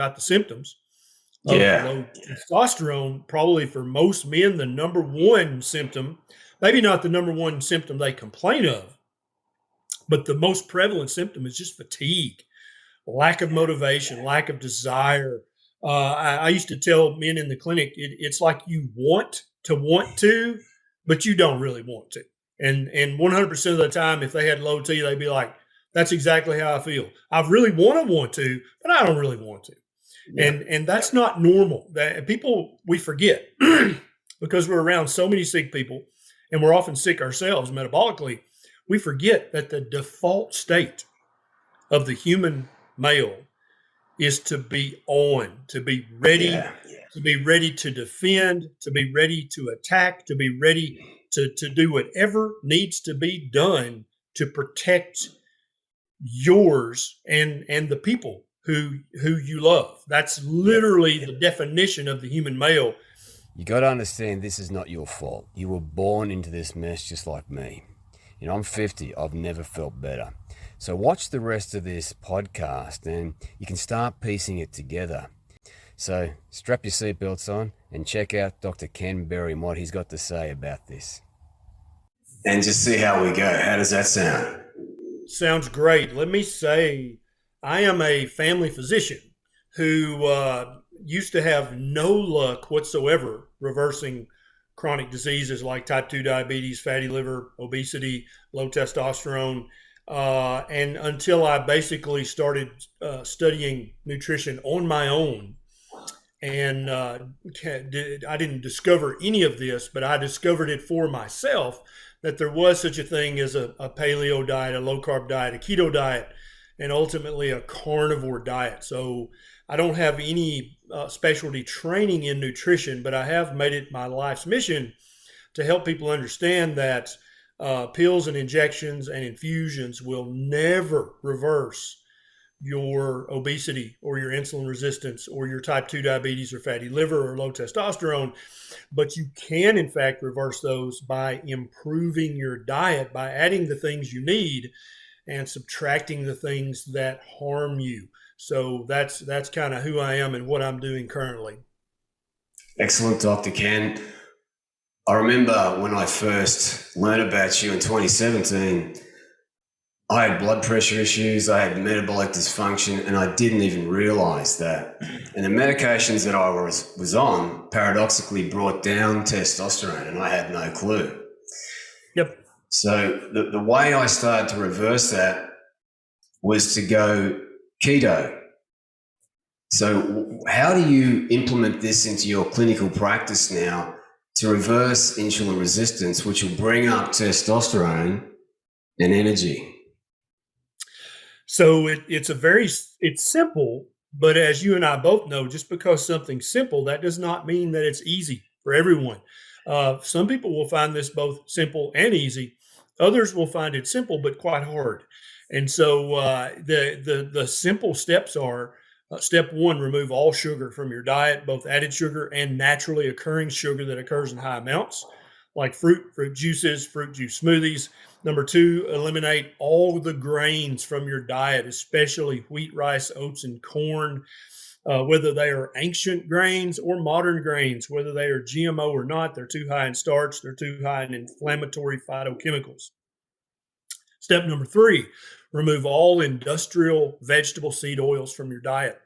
about the symptoms of Yeah. low testosterone. Probably for most men, the number one symptom, maybe not the number one symptom they complain of, but the most prevalent symptom is just fatigue, lack of motivation, lack of desire. I used to tell men in the clinic, it's like you want to, but you don't really want to. And 100% of the time, if they had low T, they'd be like, "That's exactly how I feel. I really want to, but I don't really want to." Yeah. And that's not normal. That people we forget because we're around so many sick people, and we're often sick ourselves metabolically. We forget that the default state of the human male is to be on, Yeah. to be ready to defend, to be ready to attack, to be ready to do whatever needs to be done to protect yours and the people who you love. That's Yep. literally the definition of the human male. You got to understand this is not your fault. You were born into this mess just like me. I'm 50. I've never felt better. So watch the rest of this podcast and you can start piecing it together. So strap your seatbelts on and check out Dr. Ken Berry and what he's got to say about this. And just see how we go. How does that sound? Sounds great. Let me say, I am a family physician who used to have no luck whatsoever reversing chronic diseases like type 2 diabetes, fatty liver, obesity, low testosterone. And until I basically started studying nutrition on my own. And I didn't discover any of this, but I discovered it for myself that there was such a thing as a paleo diet, a low carb diet, a keto diet, and ultimately a carnivore diet. So I don't have any specialty training in nutrition, but I have made it my life's mission to help people understand that pills and injections and infusions will never reverse your obesity or your insulin resistance or your type 2 diabetes or fatty liver or low testosterone. But you can, in fact, reverse those by improving your diet, by adding the things you need and subtracting the things that harm you. So that's kind of who I am and what I'm doing currently. Excellent, Dr. Ken. I remember when I first learned about you in 2017, I had blood pressure issues, I had metabolic dysfunction, and I didn't even realize that. And the medications that I was on paradoxically brought down testosterone, and I had no clue. Yep. So the way I started to reverse that was to go keto. So how do you implement this into your clinical practice now to reverse insulin resistance, which will bring up testosterone and energy? So it's simple, but as you and I both know, just because something's simple, that does not mean that it's easy for everyone. Some people will find this both simple and easy. Others will find it simple but quite hard. And so the simple steps are step one: remove all sugar from your diet, both added sugar and naturally occurring sugar that occurs in high amounts, like fruit juices, fruit juice smoothies. Number two, eliminate all the grains from your diet, especially wheat, rice, oats, and corn, whether they are ancient grains or modern grains, whether they are GMO or not. They're too high in starch, they're too high in inflammatory phytochemicals. Step number three, remove all industrial vegetable seed oils from your diet,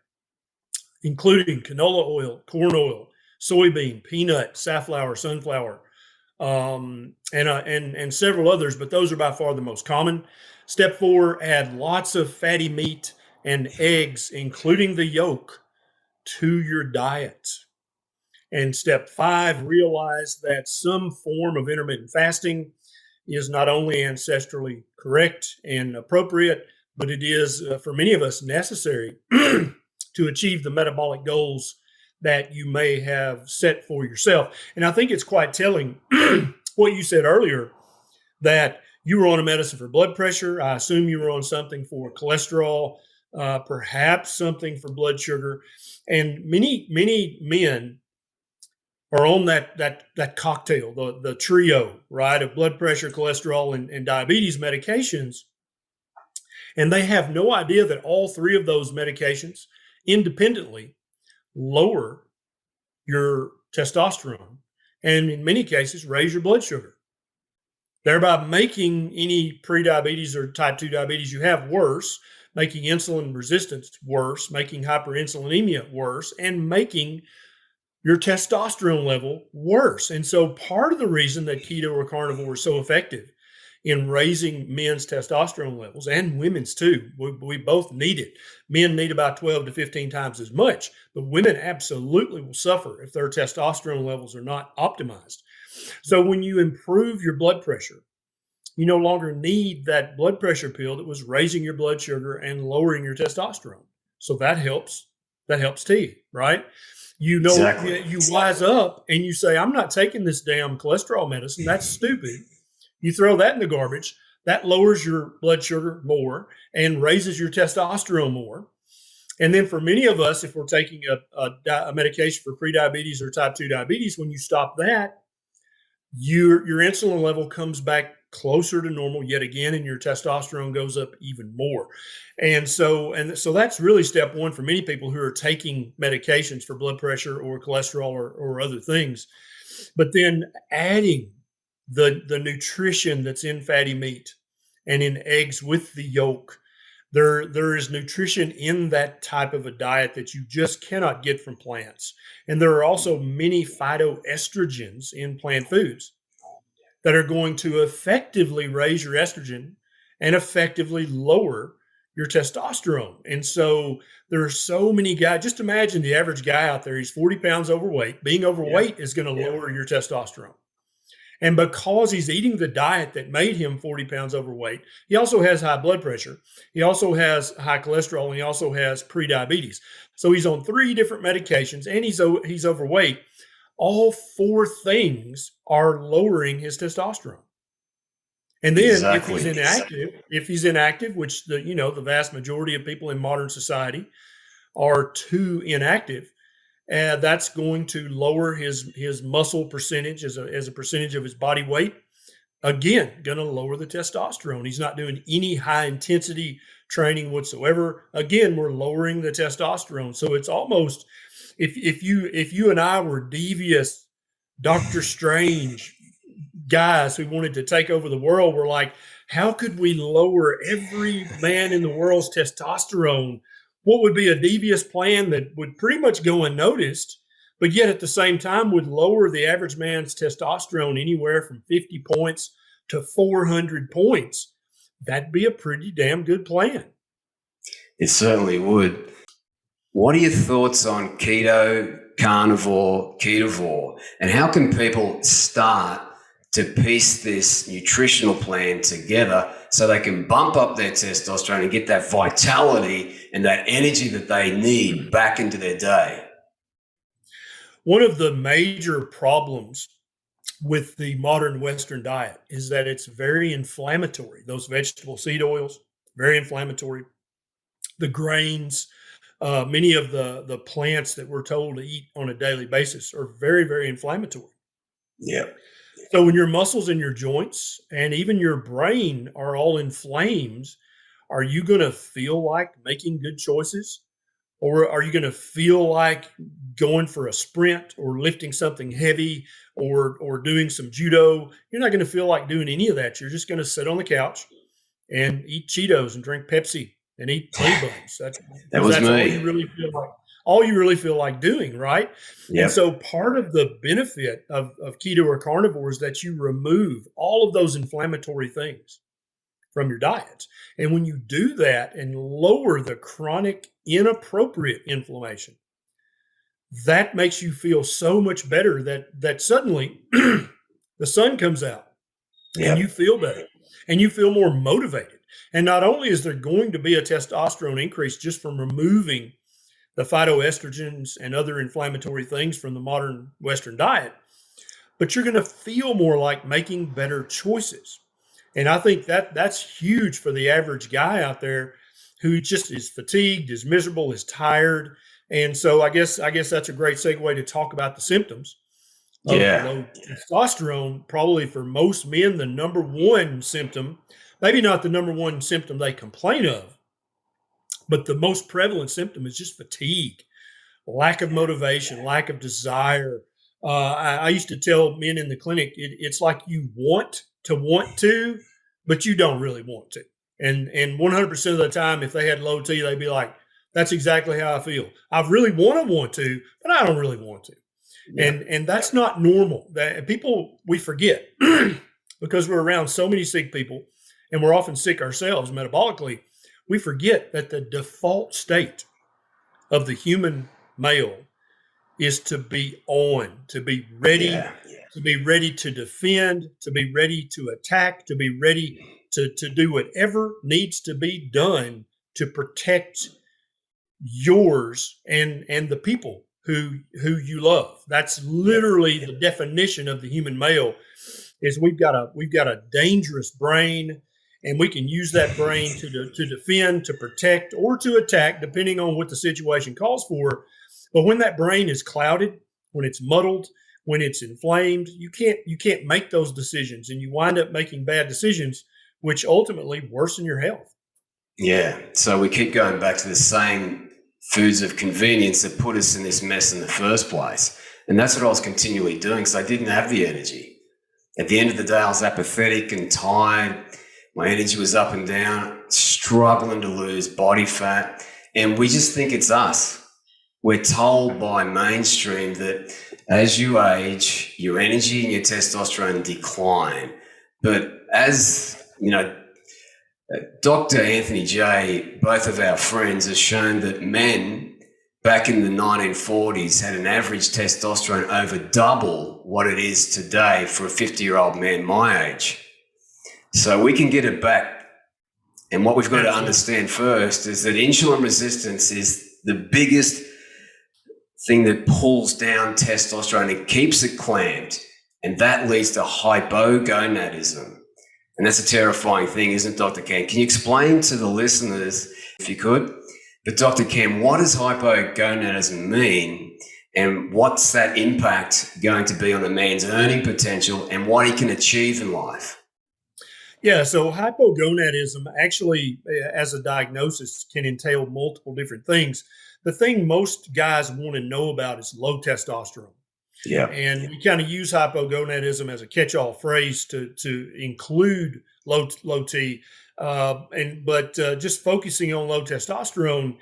including canola oil, corn oil, soybean, peanut, safflower, sunflower, and several others, but those are by far the most common. Step four, add lots of fatty meat and eggs, including the yolk, to your diet. And step five, realize that some form of intermittent fasting is not only ancestrally correct and appropriate, but it is, for many of us, necessary to achieve the metabolic goals that you may have set for yourself. And I think it's quite telling what you said earlier, that you were on a medicine for blood pressure. I assume you were on something for cholesterol, perhaps something for blood sugar. And many men are on that cocktail, the trio, right, of blood pressure, cholesterol, and diabetes medications. And they have no idea that all three of those medications independently lower your testosterone and in many cases raise your blood sugar, thereby making any prediabetes or type 2 diabetes you have worse, making insulin resistance worse, making hyperinsulinemia worse, and making your testosterone level worse. And so part of the reason that keto or carnivore is so effective in raising men's testosterone levels and women's too, we both need it. Men need about 12 to 15 times as much, but women absolutely will suffer if their testosterone levels are not optimized. So when you improve your blood pressure, you no longer need that blood pressure pill that was raising your blood sugar and lowering your testosterone. So that helps. That helps too, right? You know, Exactly. you wise up and you say, I'm not taking this damn cholesterol medicine. That's stupid. You throw that in the garbage. That lowers your blood sugar more and raises your testosterone more. And then for many of us, if we're taking a medication for prediabetes or type 2 diabetes, when you stop that, your insulin level comes back closer to normal yet again, and your testosterone goes up even more. And so that's really step one for many people who are taking medications for blood pressure or cholesterol or other things. But then adding the nutrition that's in fatty meat and in eggs with the yolk. There is nutrition in that type of a diet that you just cannot get from plants. And there are also many phytoestrogens in plant foods that are going to effectively raise your estrogen and effectively lower your testosterone. And so there are so many guys. Just imagine the average guy out there, he's 40 pounds overweight. Being overweight is going to lower your testosterone. And because he's eating the diet that made him 40 pounds overweight, he also has high blood pressure. He also has high cholesterol, and he also has prediabetes. So he's on 3 different medications, and he's overweight. All 4 things are lowering his testosterone. And then Exactly. if he's inactive, which the vast majority of people in modern society are too inactive, that's going to lower his muscle percentage as a percentage of his body weight. Again, going to lower the testosterone. He's not doing any high intensity training whatsoever. Again, we're lowering the testosterone. So it's almost if you and I were devious Doctor Strange guys who wanted to take over the world, we're like, how could we lower every man in the world's testosterone? What would be a devious plan that would pretty much go unnoticed, but yet at the same time would lower the average man's testosterone anywhere from 50 points to 400 points? That'd be a pretty damn good plan. It certainly would. What are your thoughts on keto, carnivore, ketovore, and how can people start to piece this nutritional plan together so they can bump up their testosterone and get that vitality and that energy that they need back into their day? One of the major problems with the modern Western diet is that it's very inflammatory. Those vegetable seed oils, very inflammatory. The grains, many of the plants that we're told to eat on a daily basis are very, very inflammatory. Yeah. So when your muscles and your joints and even your brain are all inflamed, are you going to feel like making good choices? Or are you going to feel like going for a sprint or lifting something heavy or doing some judo? You're not going to feel like doing any of that. You're just going to sit on the couch and eat Cheetos and drink Pepsi and eat honey buns. That was That's me. all you really feel like doing, right? And Yep. so part of the benefit of keto or carnivore is that you remove all of those inflammatory things from your diet. And when you do that and lower the chronic inappropriate inflammation, that makes you feel so much better that suddenly the sun comes out and you Yep. feel better and you feel more motivated. And not only is there going to be a testosterone increase just from removing the phytoestrogens and other inflammatory things from the modern Western diet, but you're going to feel more like making better choices. And I think that's huge for the average guy out there who just is fatigued, is miserable, is tired. And so I guess that's a great segue to talk about the symptoms of Yeah. low testosterone. Probably for most men, the number one symptom, maybe not the number one symptom they complain of, But the most prevalent symptom is just fatigue, lack of motivation, lack of desire. I used to tell men in the clinic, it's like you want to, but you don't really want to. And 100% of the time, if they had low T, they'd be like, "That's exactly how I feel. I really want to, but I don't really want to." Yeah. And that's not normal. That people we forget because we're around so many sick people, and we're often sick ourselves metabolically. We forget that the default state of the human male is to be on, Yeah. to be ready to defend, to be ready to attack, to be ready to do whatever needs to be done to protect yours and the people who you love. That's literally the definition of the human male. Is we've got a dangerous brain, and we can use that brain to defend, to protect, or to attack, depending on what the situation calls for. But when that brain is clouded, when it's muddled, when it's inflamed, you can't make those decisions, and you wind up making bad decisions, which ultimately worsen your health. Yeah. So we keep going back to the same foods of convenience that put us in this mess in the first place. And that's what I was continually doing because I didn't have the energy. At the end of the day, I was apathetic and tired. My energy was up and down, struggling to lose body fat. And we just think it's us. We're told by mainstream that as you age, your energy and your testosterone decline. But as, Dr. Anthony J, both of our friends, has shown that men back in the 1940s had an average testosterone over double what it is today for a 50-year-old man my age. So we can get it back. And what we've got to understand first is that insulin resistance is the biggest thing that pulls down testosterone. It keeps it clamped, and that leads to hypogonadism. And that's a terrifying thing, isn't it, Dr. Cam? Can you explain to the listeners, if you could, but Dr. Cam, what does hypogonadism mean, and what's that impact going to be on a man's earning potential and what he can achieve in life? Yeah, so hypogonadism actually, as a diagnosis, can entail multiple different things. The thing most guys want to know about is low testosterone. Yeah. And we kind of use hypogonadism as a catch-all phrase to include low T, but just focusing on low testosterone.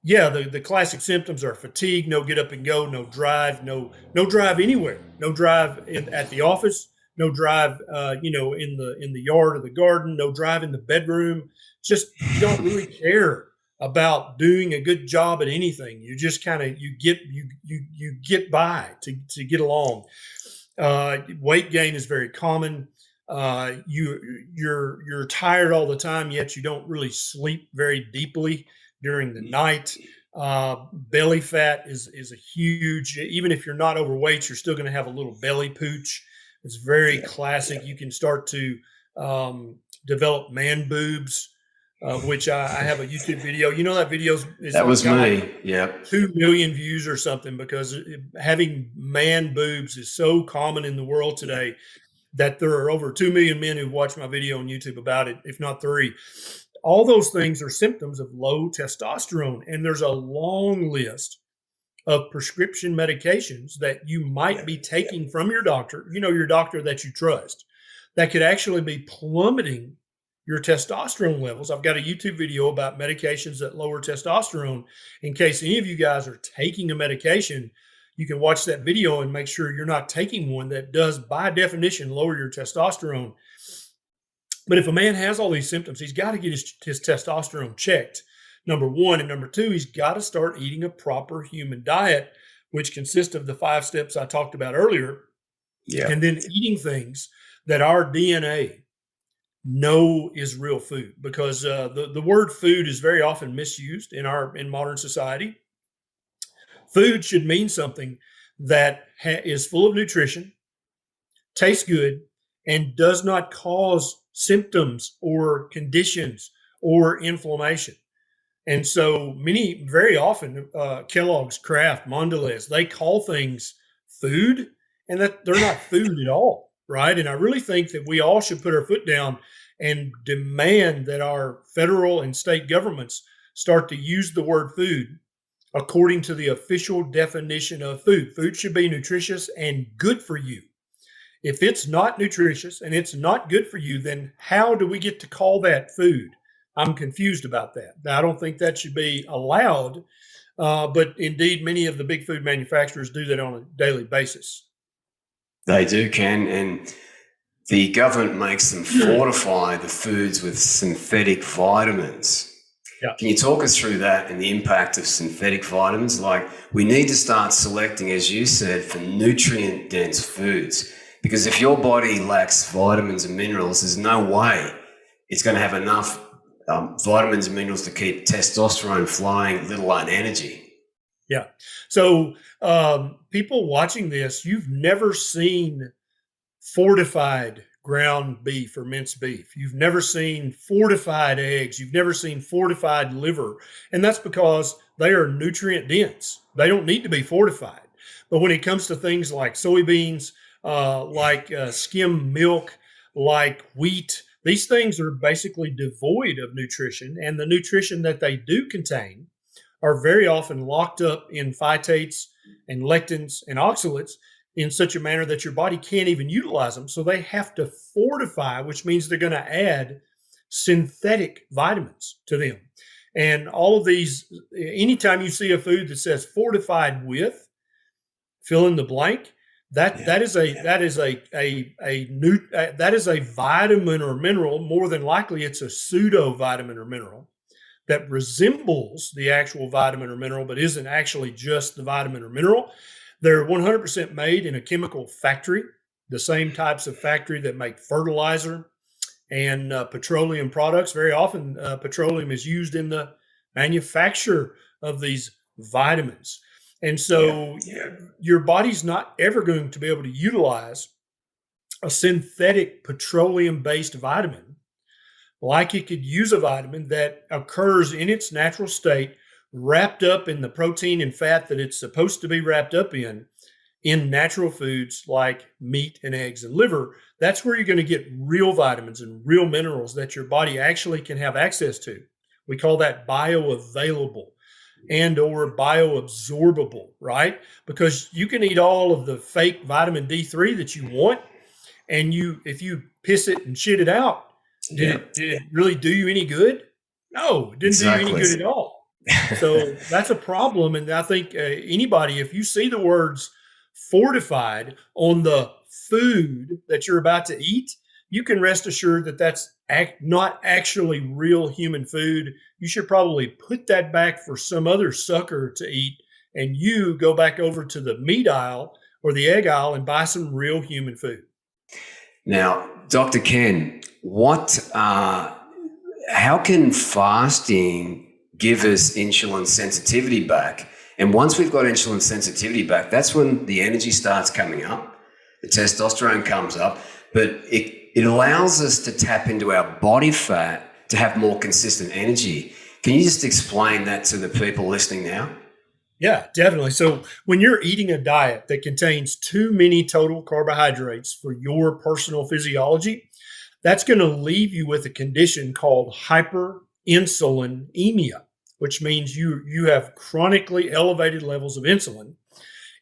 Yeah, the classic symptoms are fatigue, no get up and go, no drive, no drive anywhere, no drive at the office, no drive, in the yard or the garden, no drive in the bedroom. Just you don't really care about doing a good job at anything. You just kind of you get by to get along. Weight gain is very common. You're tired all the time, yet you don't really sleep very deeply during the night. Belly fat is a huge. Even if you're not overweight, you're still going to have a little belly pooch. It's very classic. You can start to develop man boobs, which I have a YouTube video. You know that video is That was me. like Yep. 2 million views or something because having man boobs is so common in the world today that there are over 2 million men who've watched my video on YouTube about it, if not three. All those things are symptoms of low testosterone. And there's a long list of prescription medications that you might be taking from your doctor, your doctor that you trust, that could actually be plummeting your testosterone levels. I've got a YouTube video about medications that lower testosterone. In case any of you guys are taking a medication, you can watch that video and make sure you're not taking one that does, by definition, lower your testosterone. But if a man has all these symptoms, he's got to get his testosterone checked, number one. And number two, he's got to start eating a proper human diet, which consists of the 5 steps I talked about earlier. Yeah. And then eating things that our DNA know is real food, because the word food is very often misused in modern society. Food should mean something that is full of nutrition, tastes good, and does not cause symptoms or conditions or inflammation. And so very often, Kellogg's, Kraft, Mondelez, they call things food, and that they're not food at all, right? And I really think that we all should put our foot down and demand that our federal and state governments start to use the word food according to the official definition of food. Food should be nutritious and good for you. If it's not nutritious and it's not good for you, then how do we get to call that food? I'm confused about that. I don't think that should be allowed, but indeed, many of the big food manufacturers do that on a daily basis. They do, Ken, and the government makes them fortify the foods with synthetic vitamins. Yeah. Can you talk us through that and the impact of synthetic vitamins? Like, we need to start selecting, as you said, for nutrient-dense foods. Because if your body lacks vitamins and minerals, there's no way it's going to have enough vitamins and minerals to keep testosterone flowing, let alone energy. Yeah. So people watching this, you've never seen fortified ground beef or minced beef. You've never seen fortified eggs. You've never seen fortified liver. And that's because they are nutrient dense. They don't need to be fortified. But when it comes to things like soybeans, like skim milk, like wheat, these things are basically devoid of nutrition. And the nutrition that they do contain are very often locked up in phytates and lectins and oxalates in such a manner that your body can't even utilize them. So they have to fortify, which means they're going to add synthetic vitamins to them. And all of these, anytime you see a food that says fortified with, fill in the blank, that is a vitamin or mineral. More than likely, it's a pseudo vitamin or mineral that resembles the actual vitamin or mineral, but isn't actually just the vitamin or mineral. They're 100% made in a chemical factory, the same types of factory that make fertilizer and petroleum products. Very often, petroleum is used in the manufacture of these vitamins. And so your body's not ever going to be able to utilize a synthetic petroleum-based vitamin like it could use a vitamin that occurs in its natural state, wrapped up in the protein and fat that it's supposed to be wrapped up in natural foods like meat and eggs and liver. That's where you're going to get real vitamins and real minerals that your body actually can have access to. We call that bioavailable and or bioabsorbable, right? Because you can eat all of the fake vitamin D3 that you want, and if you piss it and shit it out, did it really do you any good? No, it didn't do you any good at all. So that's a problem. And I think anybody, if you see the words fortified on the food that you're about to eat, you can rest assured that that's not actually real human food. You should probably put that back for some other sucker to eat, and you go back over to the meat aisle or the egg aisle and buy some real human food. Now, Dr. Ken, how can fasting give us insulin sensitivity back? And once we've got insulin sensitivity back, that's when the energy starts coming up, the testosterone comes up, but it allows us to tap into our body fat to have more consistent energy. Can you just explain that to the people listening now? Yeah, definitely. So when you're eating a diet that contains too many total carbohydrates for your personal physiology, that's going to leave you with a condition called hyperinsulinemia, which means you have chronically elevated levels of insulin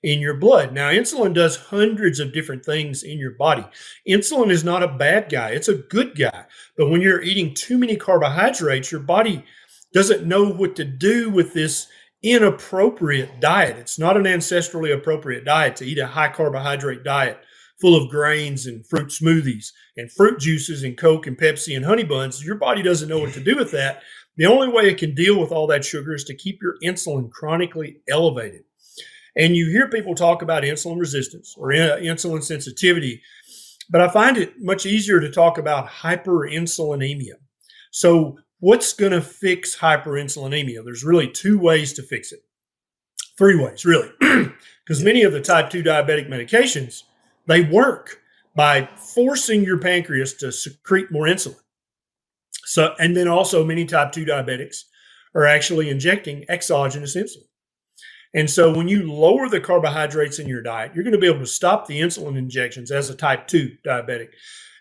in your blood. Now, insulin does hundreds of different things in your body. Insulin is not a bad guy. It's a good guy. But when you're eating too many carbohydrates, your body doesn't know what to do with this inappropriate diet. It's not an ancestrally appropriate diet to eat a high carbohydrate diet full of grains and fruit smoothies and fruit juices and Coke and Pepsi and honey buns. Your body doesn't know what to do with that. The only way it can deal with all that sugar is to keep your insulin chronically elevated. And you hear people talk about insulin resistance or insulin sensitivity, but I find it much easier to talk about hyperinsulinemia. So what's going to fix hyperinsulinemia? There's really two ways to fix it. Three ways, really, because many of the type 2 diabetic medications, they work by forcing your pancreas to secrete more insulin. So, and then also many type 2 diabetics are actually injecting exogenous insulin. And so when you lower the carbohydrates in your diet, you're going to be able to stop the insulin injections as a type 2 diabetic.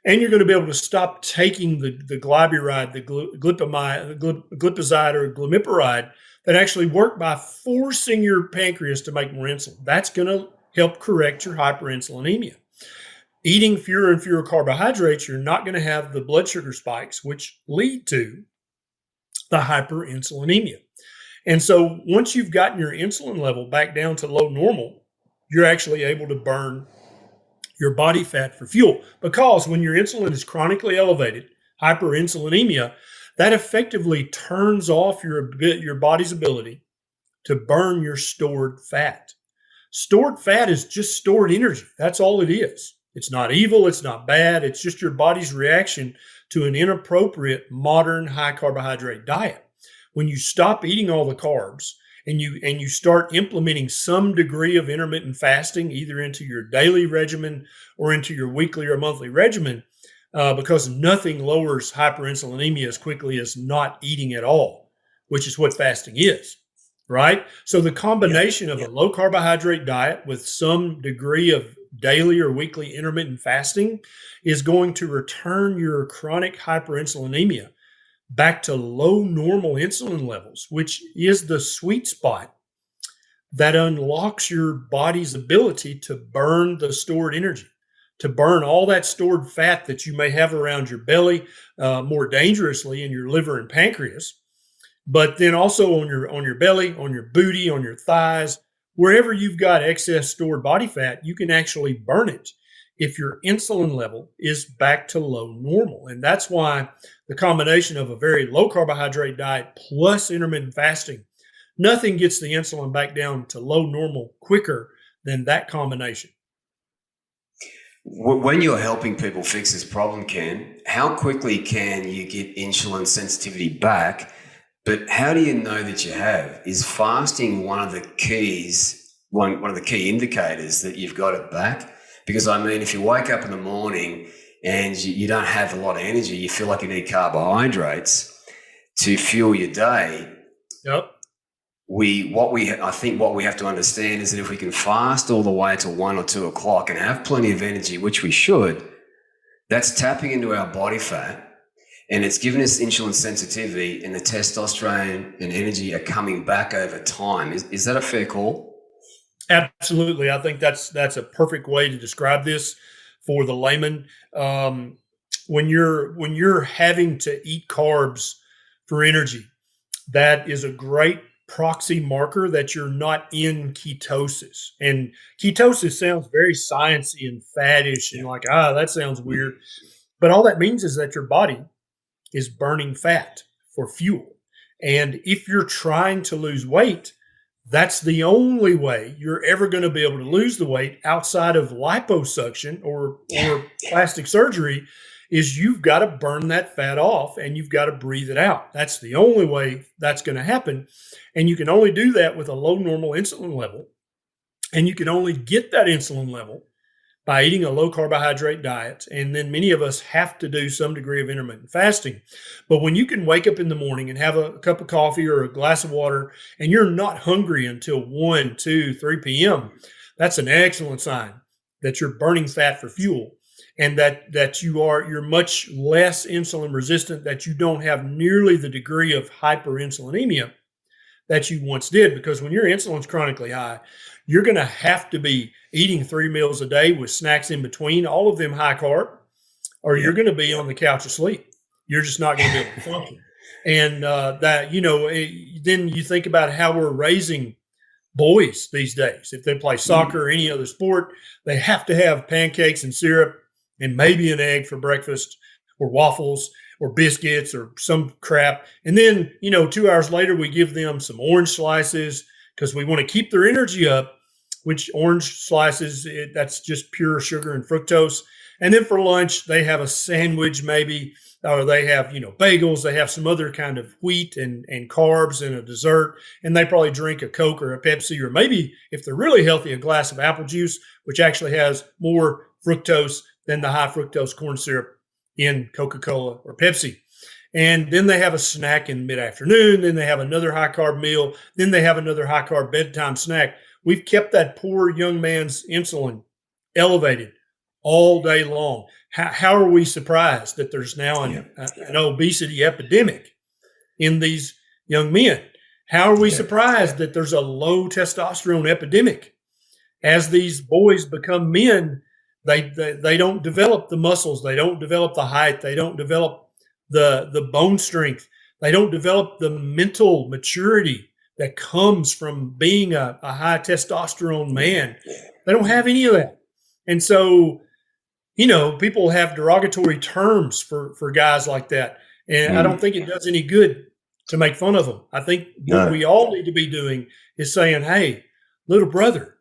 And you're going to be able to stop taking the glyburide, glipizide or glimepiride that actually work by forcing your pancreas to make more insulin. That's going to help correct your hyperinsulinemia. Eating fewer and fewer carbohydrates, you're not going to have the blood sugar spikes, which lead to the hyperinsulinemia. And so once you've gotten your insulin level back down to low normal, you're actually able to burn your body fat for fuel. Because when your insulin is chronically elevated, hyperinsulinemia, that effectively turns off your body's ability to burn your stored fat. Stored fat is just stored energy. That's all it is. It's not evil. It's not bad. It's just your body's reaction to an inappropriate modern high carbohydrate diet. When you stop eating all the carbs and you start implementing some degree of intermittent fasting, either into your daily regimen or into your weekly or monthly regimen, because nothing lowers hyperinsulinemia as quickly as not eating at all, which is what fasting is. Right. So the combination of a low carbohydrate diet with some degree of daily or weekly intermittent fasting is going to return your chronic hyperinsulinemia back to low normal insulin levels, which is the sweet spot that unlocks your body's ability to burn the stored energy, to burn all that stored fat that you may have around your belly, more dangerously in your liver and pancreas, but then also on your belly, on your booty, on your thighs, wherever you've got excess stored body fat, you can actually burn it if your insulin level is back to low normal. And that's why the combination of a very low carbohydrate diet plus intermittent fasting, nothing gets the insulin back down to low normal quicker than that combination. When you're helping people fix this problem, Ken, how quickly can you get insulin sensitivity back? But how do you know that you have? Is fasting one of the keys, one of the key indicators that you've got it back? Because I mean, if you wake up in the morning and you don't have a lot of energy, you feel like you need carbohydrates to fuel your day. Yep. I think what we have to understand is that if we can fast all the way to 1 or 2 o'clock and have plenty of energy, which we should, that's tapping into our body fat. And it's given us insulin sensitivity, and the testosterone and energy are coming back over time. Is that a fair call? Absolutely. I think that's a perfect way to describe this for the layman. When you're having to eat carbs for energy, that is a great proxy marker that you're not in ketosis. And ketosis sounds very sciencey and faddish and like, that sounds weird. But all that means is that your body is burning fat for fuel. And if you're trying to lose weight, that's the only way you're ever going to be able to lose the weight outside of liposuction or plastic surgery is you've got to burn that fat off and you've got to breathe it out. That's the only way that's going to happen. And you can only do that with a low normal insulin level. And you can only get that insulin level by eating a low carbohydrate diet. And then many of us have to do some degree of intermittent fasting. But when you can wake up in the morning and have a cup of coffee or a glass of water and you're not hungry until 1, 2, 3 p.m., that's an excellent sign that you're burning fat for fuel and that you're much less insulin resistant, that you don't have nearly the degree of hyperinsulinemia that you once did. Because when your insulin's chronically high, you're going to have to be eating 3 meals a day with snacks in between, all of them high carb, or you're going to be on the couch asleep. You're just not going to be able to function. And then you think about how we're raising boys these days. If they play soccer or any other sport, they have to have pancakes and syrup and maybe an egg for breakfast or waffles or biscuits or some crap. And then, 2 hours later, we give them some orange slices because we want to keep their energy up, which orange slices, that's just pure sugar and fructose. And then for lunch, they have a sandwich maybe, or they have, bagels. They have some other kind of wheat and carbs and a dessert. And they probably drink a Coke or a Pepsi, or maybe if they're really healthy, a glass of apple juice, which actually has more fructose than the high fructose corn syrup in Coca-Cola or Pepsi. And then they have a snack in mid-afternoon. Then they have another high-carb meal. Then they have another high-carb bedtime snack. We've kept that poor young man's insulin elevated all day long. How are we surprised that there's now Yeah. an obesity epidemic in these young men? How are we Yeah. surprised that there's a low testosterone epidemic? As these boys become men, they don't develop the muscles, they don't develop the height, they don't develop the bone strength, they don't develop the mental maturity that comes from being a high testosterone man. They don't have any of that. And so, people have derogatory terms for guys like that. And I don't Mm. think it does any good to make fun of them. I think what No. we all need to be doing is saying, hey, little brother,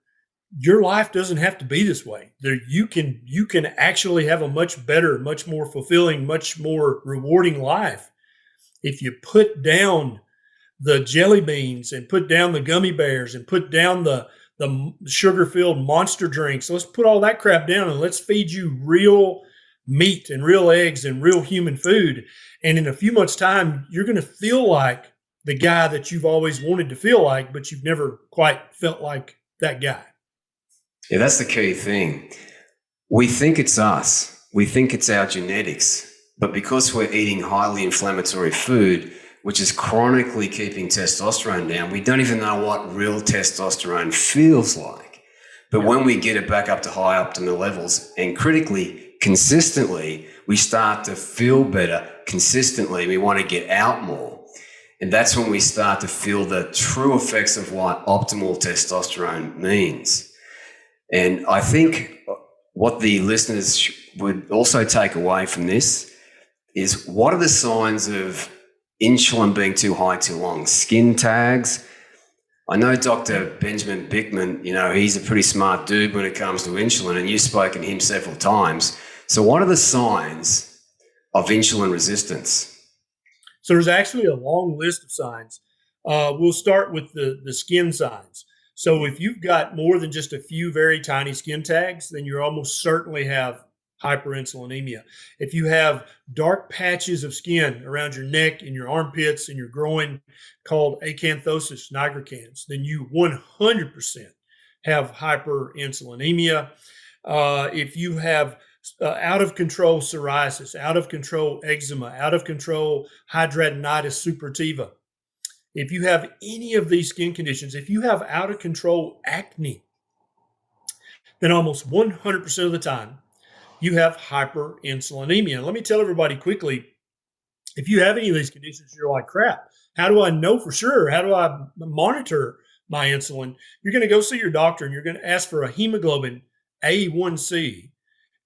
your life doesn't have to be this way. You can actually have a much better, much more fulfilling, much more rewarding life if you put down the jelly beans and put down the gummy bears and put down the sugar filled monster drinks. Let's put all that crap down and let's feed you real meat and real eggs and real human food. And in a few months' time, you're going to feel like the guy that you've always wanted to feel like, but you've never quite felt like that guy. Yeah, that's the key thing. We think it's us. We think it's our genetics. But because we're eating highly inflammatory food, which is chronically keeping testosterone down, we don't even know what real testosterone feels like. But when we get it back up to high optimal levels and critically, consistently, we start to feel better consistently. We want to get out more. And that's when we start to feel the true effects of what optimal testosterone means. And I think what the listeners would also take away from this is, what are the signs of insulin being too high too long? Skin tags. I know Dr. Benjamin Bickman, he's a pretty smart dude when it comes to insulin, and you've spoken to him several times. So what are the signs of insulin resistance? So there's actually a long list of signs. We'll start with the skin signs. So if you've got more than just a few very tiny skin tags, then you almost certainly have hyperinsulinemia. If you have dark patches of skin around your neck and your armpits and your groin called acanthosis nigricans, then you 100% have hyperinsulinemia. If you have out of control psoriasis, out of control eczema, out of control hidradenitis suppurativa, if you have any of these skin conditions, if you have out of control acne, then almost 100% of the time you have hyperinsulinemia. Let me tell everybody quickly, if you have any of these conditions, you're like, crap, how do I know for sure? How do I monitor my insulin? You're going to go see your doctor and you're going to ask for a hemoglobin A1C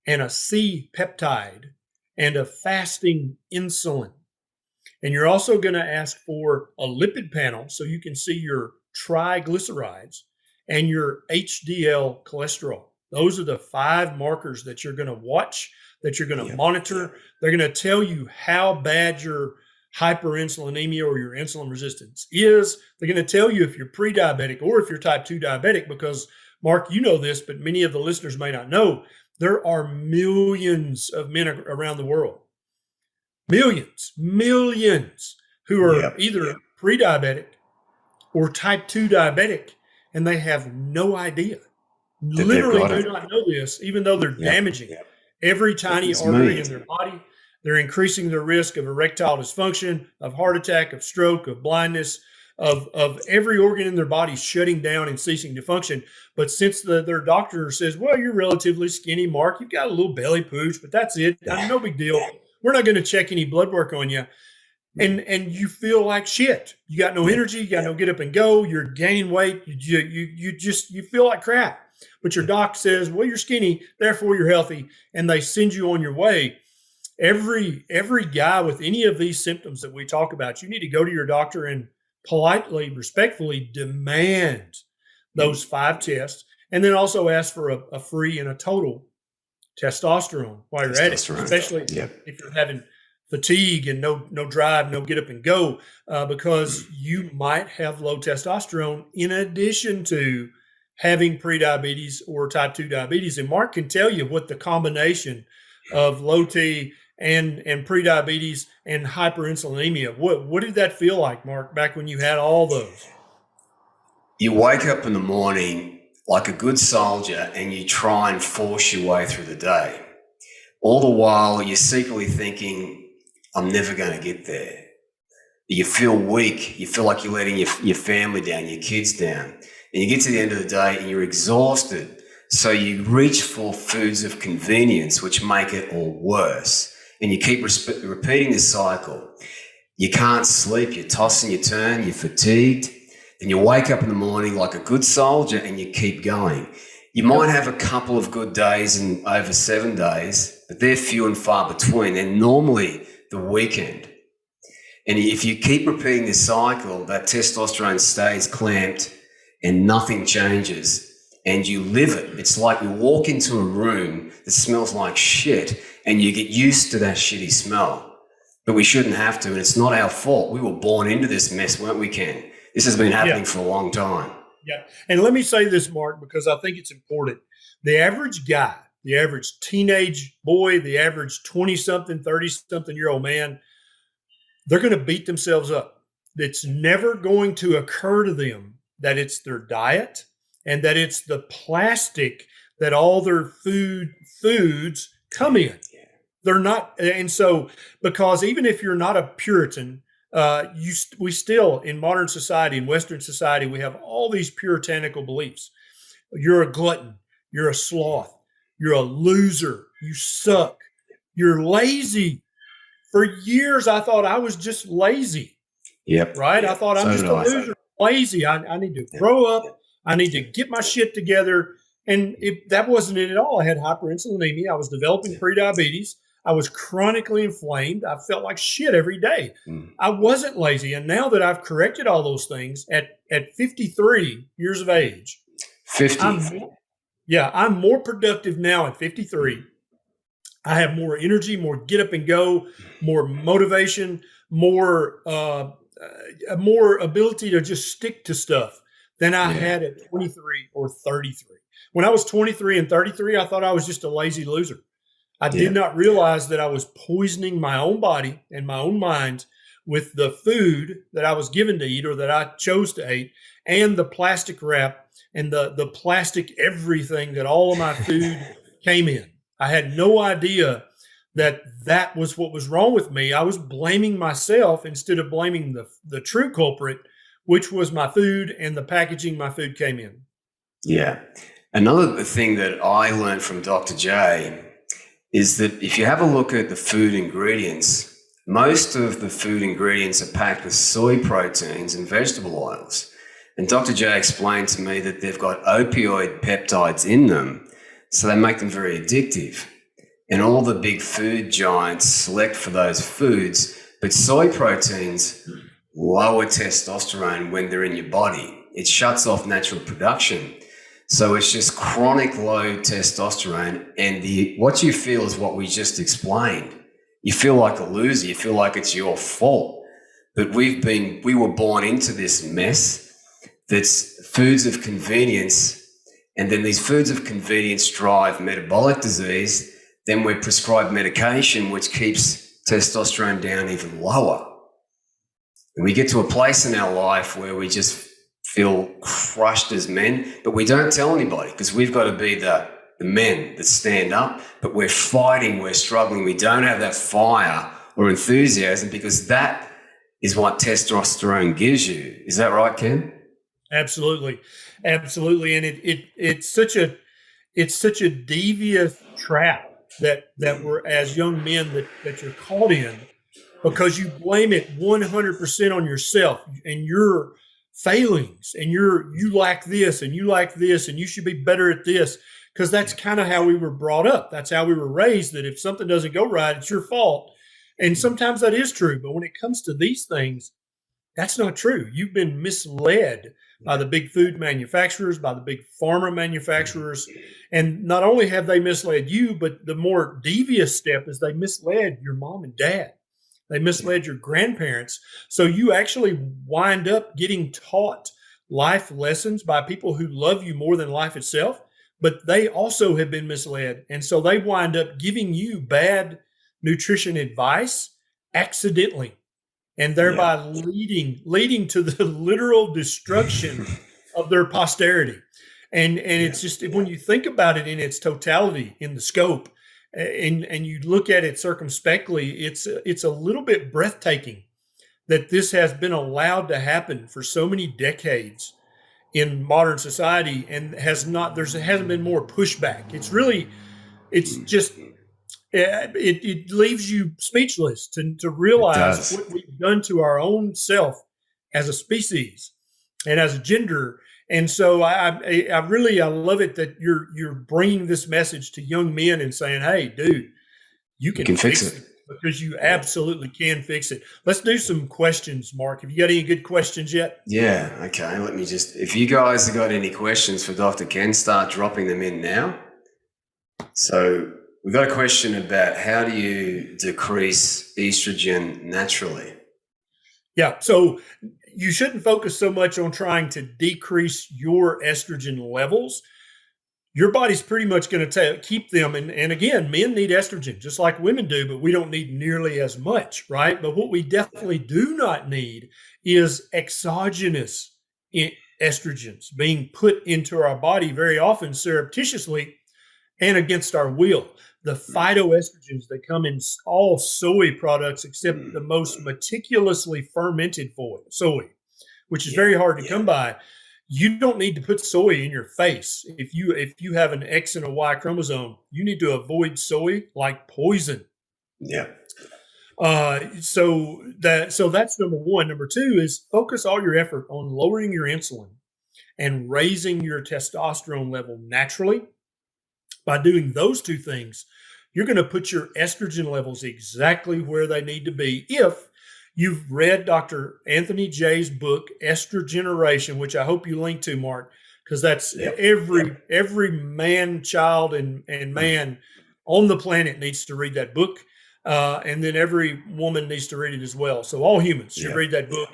and a C peptide and a fasting insulin. And you're also going to ask for a lipid panel so you can see your triglycerides and your HDL cholesterol. Those are the 5 markers that you're going to watch, that you're going to monitor. They're going to tell you how bad your hyperinsulinemia or your insulin resistance is. They're going to tell you if you're pre-diabetic or if you're type 2 diabetic, because Mark, you know this, but many of the listeners may not know, there are millions of men around the world, millions who are either pre-diabetic or type 2 diabetic, and they have no idea. Literally do not know this, even though they're damaging every tiny artery in their body. They're increasing their risk of erectile dysfunction, of heart attack, of stroke, of blindness, of every organ in their body shutting down and ceasing to function. But since their doctor says, well, you're relatively skinny, Mark, you've got a little belly pooch, but that's it. No big deal. We're not going to check any blood work on you. And you feel like shit. You got no energy. You got no get up and go. You're gaining weight. You feel like crap. But your doc says, well, you're skinny, therefore you're healthy, and they send you on your way. Every guy with any of these symptoms that we talk about, you need to go to your doctor and politely, respectfully demand those 5 tests, and then also ask for a free and a total testosterone while you're at it, especially if you're having fatigue and no drive, no get up and go, because you might have low testosterone in addition to having prediabetes or type 2 diabetes. And Mark can tell you what the combination of low T and prediabetes and hyperinsulinemia, what did that feel like, Mark, back when you had all those? You wake up in the morning like a good soldier and you try and force your way through the day. All the while, you're secretly thinking, I'm never going to get there. You feel weak. You feel like you're letting your family down, your kids down. And you get to the end of the day and you're exhausted. So you reach for foods of convenience, which make it all worse. And you keep repeating this cycle. You can't sleep. You're tossing, you turn, you're fatigued. Then you wake up in the morning like a good soldier and you keep going. You might have a couple of good days in over 7 days, but they're few and far between. They're normally the weekend. And if you keep repeating this cycle, that testosterone stays clamped and nothing changes and you live it. It's like you walk into a room that smells like shit and you get used to that shitty smell. But we shouldn't have to, and it's not our fault. We were born into this mess, weren't we, Ken? This has been happening for a long time. Yeah. And let me say this, Mark, because I think it's important. The average guy, the average teenage boy, the average 20-something, 30-something-year-old man, they're going to beat themselves up. It's never going to occur to them that it's their diet and that it's the plastic that all their foods come in. They're not. And so, because even if you're not a Puritan, we still, in modern society, in Western society, we have all these puritanical beliefs. You're a glutton. You're a sloth. You're a loser. You suck. You're lazy. For years, I thought I was just lazy. Yep. Right? I thought I'm just a loser, lazy. I need to grow up. I need to get my shit together. And that wasn't it at all. I had hyperinsulinemia. I was developing prediabetes. I was chronically inflamed. I felt like shit every day. I wasn't lazy. And now that I've corrected all those things at 53 years of age, 50. I'm more productive now at 53. I have more energy, more get up and go, more motivation, more ability to just stick to stuff than I had at 23 or 33. When I was 23 and 33, I thought I was just a lazy loser. I did not realize that I was poisoning my own body and my own mind with the food that I was given to eat or that I chose to eat, and the plastic wrap and the plastic everything that all of my food came in. I had no idea that was what was wrong with me. I was blaming myself instead of blaming the true culprit, which was my food and the packaging my food came in. Yeah. Another thing that I learned from Dr. J is that if you have a look at the food ingredients, most of the food ingredients are packed with soy proteins and vegetable oils. And Dr. J explained to me that they've got opioid peptides in them, so they make them very addictive. And all the big food giants select for those foods, but soy proteins lower testosterone when they're in your body. It shuts off natural production. So it's just chronic low testosterone, and what you feel is what we just explained. You feel like a loser. You feel like it's your fault. But we were born into this mess that's foods of convenience, and then these foods of convenience drive metabolic disease. Then we're prescribed medication, which keeps testosterone down even lower. And we get to a place in our life where we just feel crushed as men, but we don't tell anybody because we've got to be the men that stand up, but we're fighting, we're struggling. We don't have that fire or enthusiasm because that is what testosterone gives you. Is that right, Ken? Absolutely. Absolutely. And it's such a devious trap that we're, as young men, that you're caught in, because you blame it 100% on yourself and your failings, and you lack this and you lack this and you should be better at this, because that's kind of how we were brought up. That's how we were raised, that if something doesn't go right, it's your fault. And sometimes that is true. But when it comes to these things, that's not true. You've been misled by the big food manufacturers, by the big pharma manufacturers. And not only have they misled you, but the more devious step is they misled your mom and dad. They misled your grandparents. So you actually wind up getting taught life lessons by people who love you more than life itself, but they also have been misled. And so they wind up giving you bad nutrition advice accidentally, and thereby leading to the literal destruction of their posterity. And Yeah. it's just when you think about it in its totality, in the scope, and you look at it circumspectly, it's a little bit breathtaking that this has been allowed to happen for so many decades in modern society and hasn't been more pushback. It's Mm. just it leaves you speechless to It realize does. what we've done to our own self as a species and as a gender. And so I love it that you're bringing this message to young men and saying, hey, dude, you You can can fix fix it. it, because you Yeah. absolutely can fix it. Let's do some questions, Mark. Have you got any good questions yet? Yeah. Okay. Let me just, if you guys have got any questions for Dr. Ken, start dropping them in now. So we've got a question about how do you decrease estrogen naturally? Yeah. So you shouldn't focus so much on trying to decrease your estrogen levels. Your body's pretty much going to keep them. And again, men need estrogen just like women do, but we don't need nearly as much, right? But what we Yeah. definitely do not need is exogenous estrogens being put into our body very often surreptitiously and against our will. The Mm. phytoestrogens that come in all soy products except Mm. the most meticulously fermented soy, which is Yeah. very hard to Yeah. come by. You don't need to put soy in your face. If you have an X and a Y chromosome, you need to avoid soy like poison. Yeah. So that's number one. Number two is focus all your effort on lowering your insulin and raising your testosterone level naturally. By doing those two things, you're going to put your estrogen levels exactly where they need to be. If you've read Dr. Anthony Jay's book, Estrogeneration, which I hope you link to, Mark, because that's Yep. every man, child, and man on the planet needs to read that book. And then every woman needs to read it as well. So all humans should Yep. read that book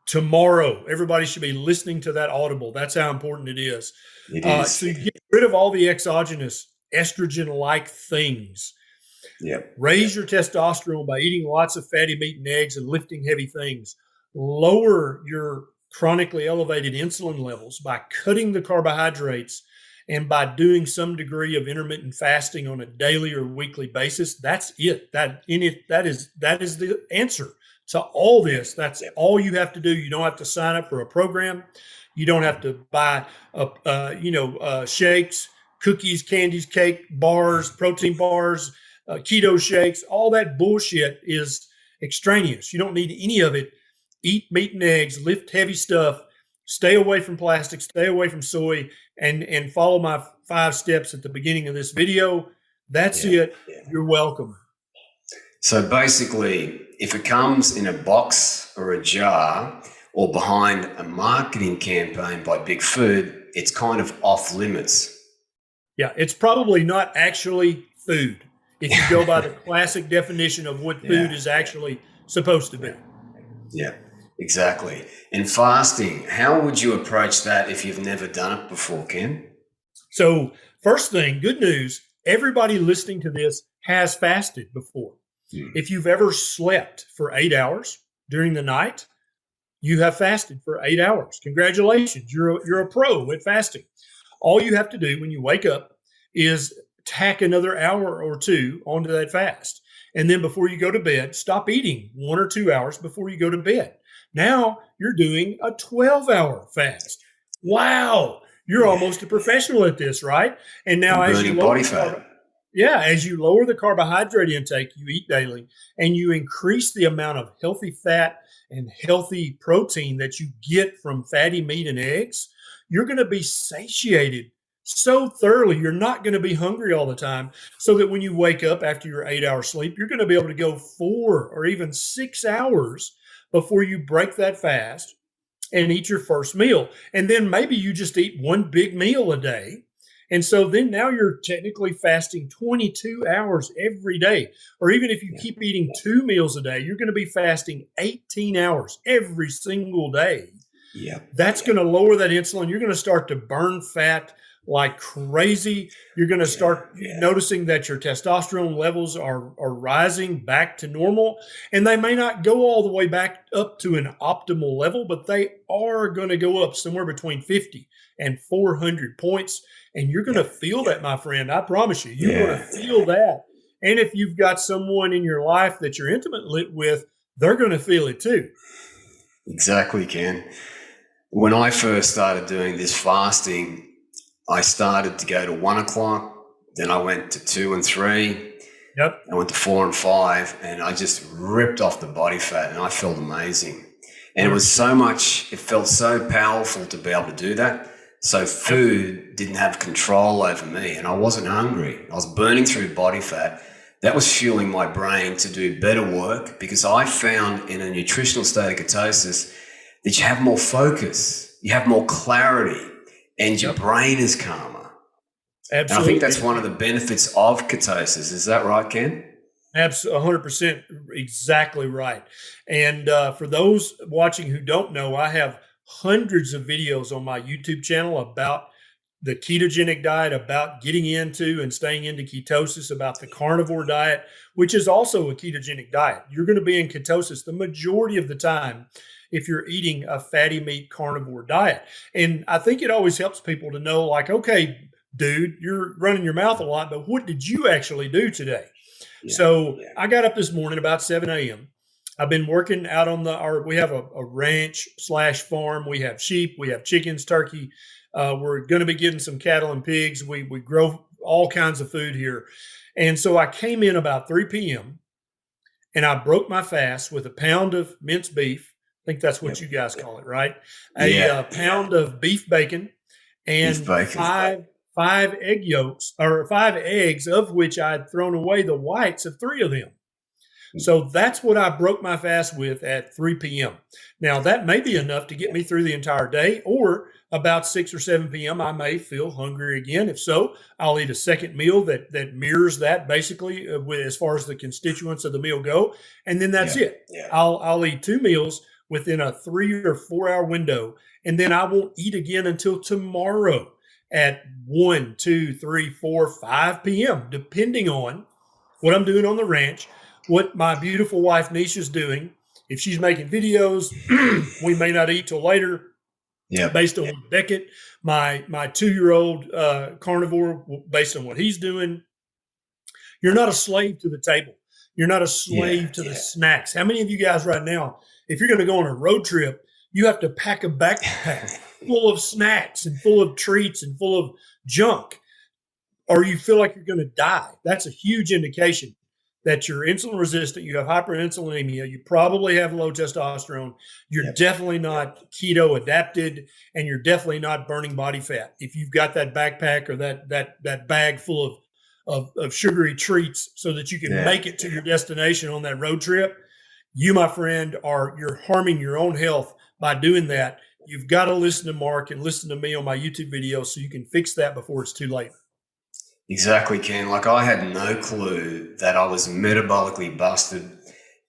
tomorrow. Everybody should be listening to that audible. That's how important it is. It So is. you get rid of all the exogenous estrogen-like things. Yep. Raise your testosterone by eating lots of fatty meat and eggs and lifting heavy things. Lower your chronically elevated insulin levels by cutting the carbohydrates and by doing some degree of intermittent fasting on a daily or weekly basis. That's it. That is the answer to all this. That's Yep. all you have to do. You don't have to sign up for a program. You don't have to buy shakes, cookies, candies, cake, bars, protein bars, keto shakes. All that bullshit is extraneous. You don't need any of it. Eat meat and eggs, lift heavy stuff, stay away from plastic, stay away from soy, and follow my 5 steps at the beginning of this video. That's Yeah. it. Yeah. You're welcome. So basically, if it comes in a box or a jar or behind a marketing campaign by Big Food, it's kind of off limits. Yeah, it's probably not actually food if you go by the classic definition of what food Yeah. is actually supposed to be. Yeah. Yeah, exactly. And fasting, how would you approach that if you've never done it before, Ken? So, first thing, good news, everybody listening to this has fasted before. Hmm. If you've ever slept for 8 hours during the night, you have fasted for 8 hours. Congratulations, you're a pro at fasting. All you have to do when you wake up is tack another hour or two onto that fast. And then before you go to bed, stop eating 1 or 2 hours before you go to bed. Now you're doing a 12-hour fast. Wow, you're Yeah. almost a professional at this, right? And now And as you burning lower body the fat. as you lower the carbohydrate intake you eat daily and you increase the amount of healthy fat and healthy protein that you get from fatty meat and eggs, you're going to be satiated so thoroughly. You're not going to be hungry all the time. So that when you wake up after your 8 hour sleep, you're going to be able to go 4 or even 6 hours before you break that fast and eat your first meal. And then maybe you just eat one big meal a day. And so then now you're technically fasting 22 hours every day. Or even if you Yeah. keep eating 2 meals a day, you're going to be fasting 18 hours every single day. Yeah. That's going to lower that insulin. You're going to start to burn fat like crazy. You're going to start noticing that your testosterone levels are rising back to normal. And they may not go all the way back up to an optimal level, but they are going to go up somewhere between 50 and 400 points. And you're going to feel that, my friend. I promise you, you're going to feel that. And if you've got someone in your life that you're intimate with, they're going to feel it too. Exactly, Ken. When I first started doing this fasting, I started to go to 1 o'clock, then I went to 2 and 3. Yep. I went to 4 and 5, and I just ripped off the body fat, and I felt amazing. And it was so much, it felt so powerful to be able to do that. So food didn't have control over me, and I wasn't hungry. I was burning through body fat. That was fueling my brain to do better work, because I found in a nutritional state of ketosis that you have more focus, you have more clarity, and your brain is calmer. Absolutely. And I think that's one of the benefits of ketosis. Is that right, Ken? Absolutely, 100% exactly right. And for those watching who don't know, I have hundreds of videos on my YouTube channel about the ketogenic diet, about getting into and staying into ketosis, about the carnivore diet, which is also a ketogenic diet. You're going to be in ketosis the majority of the time if you're eating a fatty meat carnivore diet. And I think it always helps people to know, like, okay, dude, you're running your mouth a lot, but what did you actually do today? So I got up this morning about 7 a.m. I've been working out on we have a ranch / farm. We have sheep, we have chickens, turkey. We're going to be getting some cattle and pigs. We grow all kinds of food here. And so I came in about 3 p.m. and I broke my fast with a pound of minced beef. I think that's what you guys call it, right? A pound of beef bacon and five egg yolks, or 5 eggs, of which I'd thrown away the whites of 3 of them. So that's what I broke my fast with at 3 p.m. Now, that may be enough to get me through the entire day, or about 6 or 7 p.m., I may feel hungry again. If so, I'll eat a second meal that mirrors that, basically, as far as the constituents of the meal go. And then that's it. Yeah. I'll eat 2 meals within a 3 or 4 hour window, and then I won't eat again until tomorrow at 1, 2, 3, 4, 5 p.m., depending on what I'm doing on the ranch, what my beautiful wife Nisha's doing. If she's making videos, we may not eat till later. Based on Beckett, my 2-year-old carnivore, based on what he's doing. You're not a slave to the table. You're not a slave to the snacks. How many of you guys right now, if you're going to go on a road trip, you have to pack a backpack full of snacks and full of treats and full of junk, or you feel like you're going to die? That's a huge indication that you're insulin resistant, you have hyperinsulinemia, you probably have low testosterone, you're definitely not keto adapted, and you're definitely not burning body fat. If you've got that backpack or that bag full of sugary treats so that you can make it to your destination on that road trip, you, my friend, you're harming your own health by doing that. You've got to listen to Mark and listen to me on my YouTube video so you can fix that before it's too late. Exactly, Ken. Like, I had no clue that I was metabolically busted.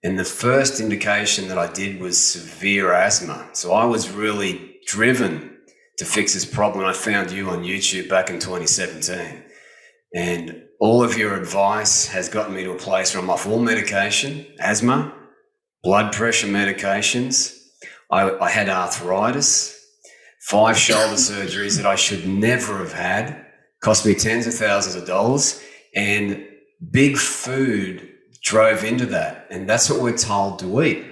And the first indication that I did was severe asthma. So I was really driven to fix this problem. I found you on YouTube back in 2017. And all of your advice has gotten me to a place where I'm off all medication, asthma, blood pressure medications. I had arthritis, 5 shoulder surgeries that I should never have had. Cost me tens of thousands of dollars, and big food drove into that. And that's what we're told to eat.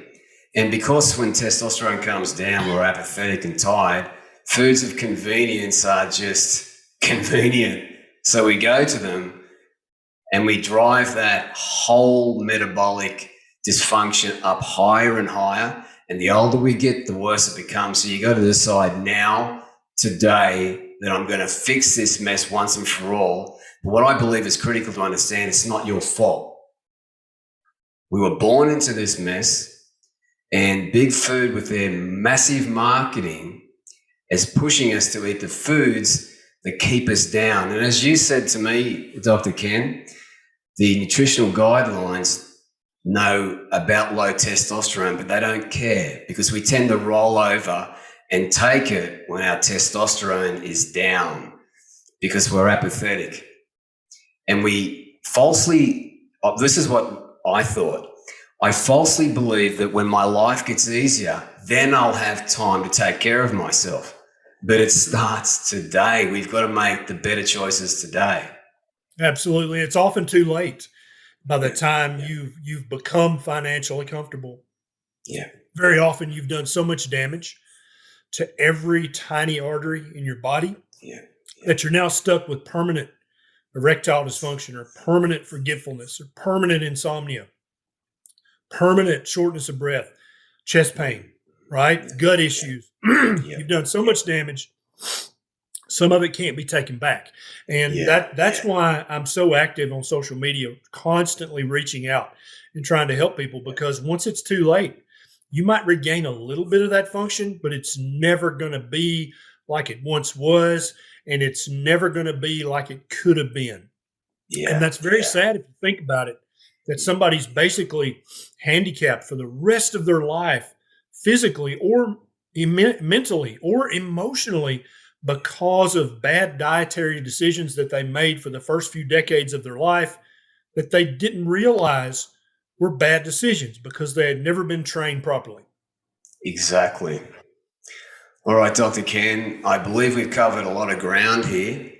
And because when testosterone comes down, we're apathetic and tired, foods of convenience are just convenient. So we go to them and we drive that whole metabolic dysfunction up higher and higher. And the older we get, the worse it becomes. So you got to decide now, today, that I'm going to fix this mess once and for all. But what I believe is critical to understand, it's not your fault. We were born into this mess, and big food with their massive marketing is pushing us to eat the foods that keep us down. And as you said to me, Dr. Ken, the nutritional guidelines know about low testosterone, but they don't care, because we tend to roll over and take it when our testosterone is down. because we're apathetic. And we falsely, this is what I thought. I falsely believe that when my life gets easier, then I'll have time to take care of myself. But it starts today. We've got to make the better choices today. Absolutely. It's often too late by the Yeah, time yeah, you've become financially comfortable. yeah, Very often you've done so much damage to every tiny artery in your body yeah, yeah, that you're now stuck with permanent erectile dysfunction or permanent forgetfulness or permanent insomnia, permanent shortness of breath, chest mm, pain, right? Gut yeah, issues. yeah, You've done so yeah, much damage. Some of it can't be taken back. And yeah, that's why I'm so active on social media, constantly reaching out and trying to help people, because once it's too late, you might regain a little bit of that function, but it's never going to be like it once was, and it's never going to be like it could have been. And yeah, that's very yeah, sad if you think about it, that somebody's basically handicapped for the rest of their life, physically or mentally or emotionally, because of bad dietary decisions that they made for the first few decades of their life that they didn't realize were bad decisions because they had never been trained properly. exactly. All right, Dr. Ken, I believe we've covered a lot of ground here.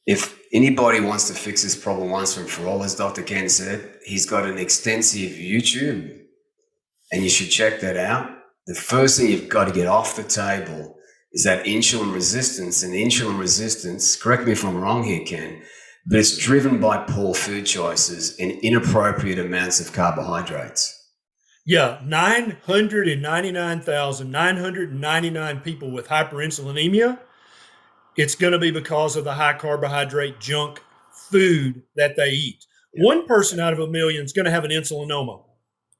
If anybody wants to fix this problem once and for all, as Dr. Ken said, he's got an extensive YouTube and you should check that out. The first thing you've got to get off the table is that insulin resistance. And insulin resistance, correct me if I'm wrong here, Ken, but it's driven by poor food choices and inappropriate amounts of carbohydrates. Yeah, 999,999 people with hyperinsulinemia, it's going to be because of the high carbohydrate junk food that they eat. Yep, One person out of a million is going to have an insulinoma,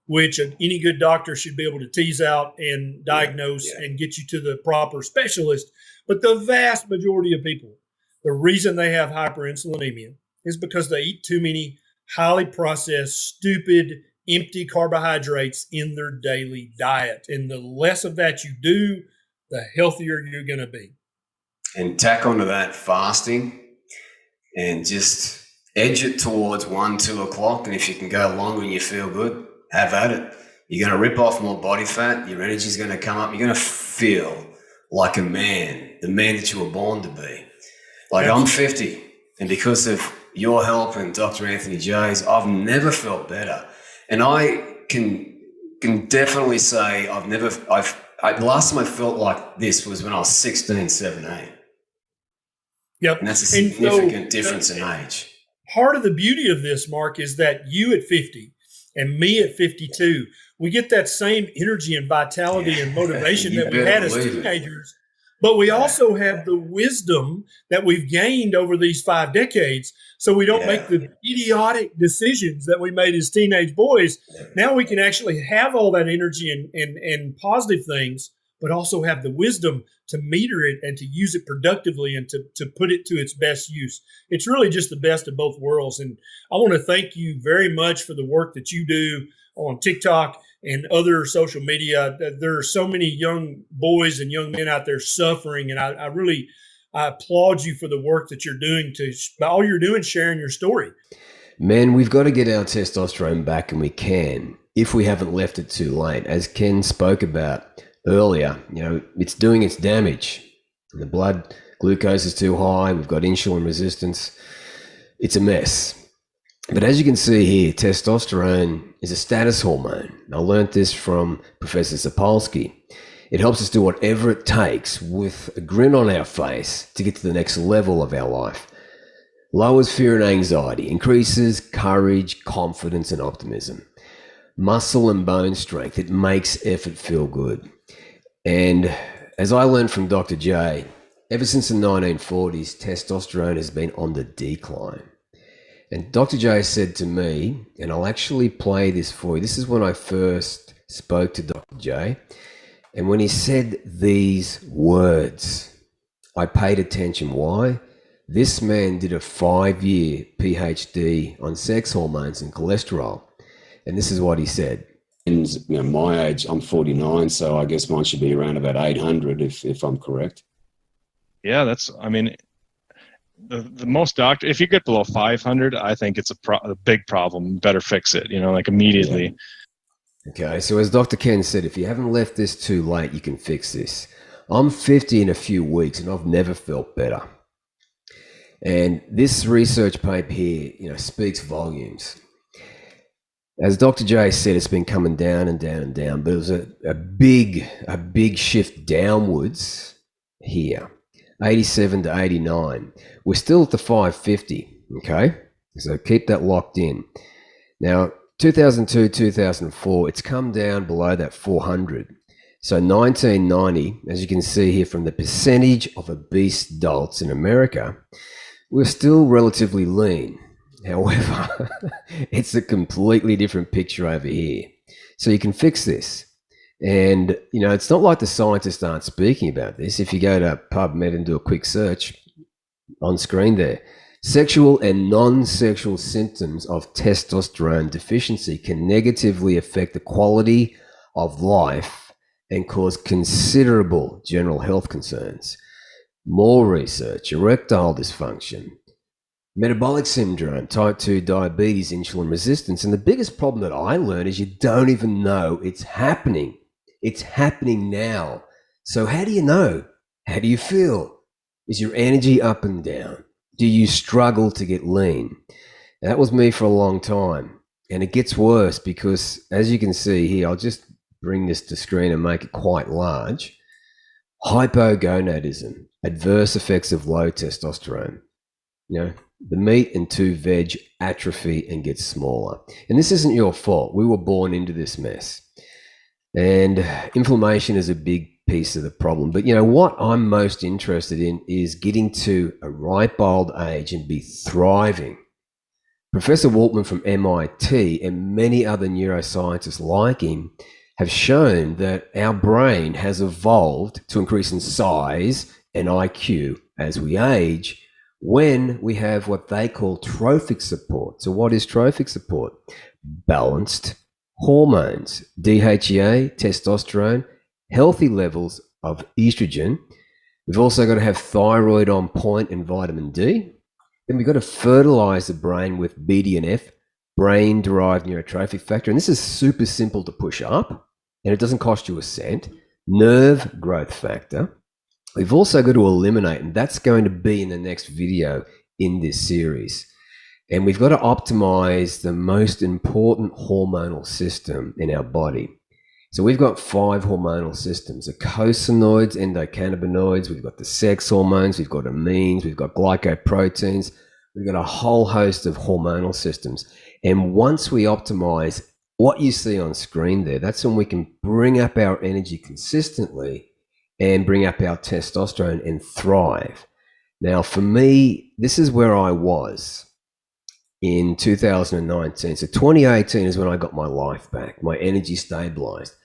which any good doctor should be able to tease out and yeah, diagnose yeah, and get you to the proper specialist. But the vast majority of people, the reason they have hyperinsulinemia is because they eat too many highly processed, stupid, empty carbohydrates in their daily diet. And the less of that you do, the healthier you're going to be. and tack onto that fasting and just edge it towards 1, 2 o'clock. And if you can go longer and you feel good, have at it. You're going to rip off more body fat. Your energy's going to come up. You're going to feel like a man, the man that you were born to be. Like I'm Absolutely. 50, and because of your help and Dr. Anthony J's, I've never felt better. And I can definitely say the last time I felt like this was when I was 16, 17. Yep. And that's a And so significant difference in age. part of the beauty of this, Mark, is that you at 50 and me at 52, we get that same energy and vitality and Yeah, motivation you that we better had as believe it. teenagers. But we Yeah, also have the wisdom that we've gained over these 5 decades. So we don't yeah, make the idiotic decisions that we made as teenage boys. yeah, Now we can actually have all that energy and positive things, but also have the wisdom to meter it and to use it productively and to put it to its best use. It's really just the best of both worlds. And I want to thank you very much for the work that you do on TikTok and other social media. There are so many young boys and young men out there suffering, and I really I applaud you for the work that you're doing. To all you're doing, sharing your story. Man, we've got to get our testosterone back, and we can if we haven't left it too late. As Ken spoke about earlier, it's doing its damage. The blood glucose is too high. We've got insulin resistance. It's a mess. But as you can see here, testosterone is a status hormone. I learned this from Professor Sapolsky. It helps us do whatever it takes with a grin on our face to get to the next level of our life. Lowers fear and anxiety, increases courage, confidence, and optimism. Muscle and bone strength, it makes effort feel good. And as I learned from Dr. J, ever since the 1940s, testosterone has been on the decline. And Dr. J said to me, and I'll actually play this for you. This is when I first spoke to Dr. J. And when he said these words, I paid attention. Why? This man did a 5-year PhD on sex hormones and cholesterol. And this is what he said. And my age, I'm 49, so I guess mine should be around about 800 if I'm correct. Yeah, the most doctor, if you get below 500, I think it's a big problem. Better fix it, like immediately. Okay, so as Dr. Ken said, if you haven't left this too late, you can fix this. I'm 50 in a few weeks and I've never felt better. And this research paper here, speaks volumes. As Dr. J said, it's been coming down and down and down, but it was a big shift downwards here, 87 to 89. We're still at the 550, okay? So keep that locked in. Now, 2002, 2004, it's come down below that 400. So 1990, as you can see here from the percentage of obese adults in America, we're still relatively lean. However, it's a completely different picture over here. So you can fix this. And, it's not like the scientists aren't speaking about this. If you go to PubMed and do a quick search on screen there, sexual and non-sexual symptoms of testosterone deficiency can negatively affect the quality of life and cause considerable general health concerns. More research, erectile dysfunction, metabolic syndrome, type 2 diabetes, insulin resistance. And the biggest problem that I learned is you don't even know it's happening. It's happening now. So how do you know? How do you feel? Is your energy up and down? Do you struggle to get lean? That was me for a long time. And it gets worse because, as you can see here, I'll just bring this to screen and make it quite large. Hypogonadism, adverse effects of low testosterone. The meat and 2 veg atrophy and get smaller. And this isn't your fault. We were born into this mess. And inflammation is a big piece of the problem. But what I'm most interested in is getting to a ripe old age and be thriving. Professor Waltman from MIT and many other neuroscientists like him have shown that our brain has evolved to increase in size and IQ as we age when we have what they call trophic support. So what is trophic support? Balanced hormones, DHEA, testosterone, healthy levels of estrogen. We've also got to have thyroid on point and vitamin D. Then we've got to fertilize the brain with BDNF, brain-derived neurotrophic factor. And this is super simple to push up, and it doesn't cost you a cent. Nerve growth factor. We've also got to eliminate, and that's going to be in the next video in this series. And we've got to optimize the most important hormonal system in our body. So we've got 5 hormonal systems: the eicosanoids, endocannabinoids, we've got the sex hormones, we've got amines, we've got glycoproteins, we've got a whole host of hormonal systems. And once we optimize what you see on screen there, that's when we can bring up our energy consistently and bring up our testosterone and thrive. Now, for me, this is where I was in 2019. So 2018 is when I got my life back, my energy stabilized,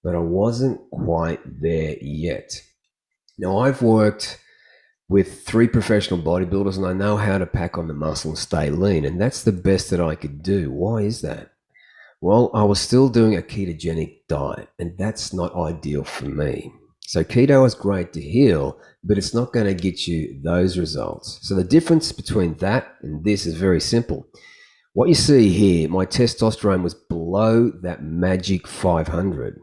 but I wasn't quite there yet. Now, I've worked with 3 professional bodybuilders and I know how to pack on the muscle and stay lean, and that's the best that I could do. Why is that? Well, I was still doing a ketogenic diet, and that's not ideal for me. So keto is great to heal, but it's not going to get you those results. So the difference between that and this is very simple. What you see here, my testosterone was below that magic 500.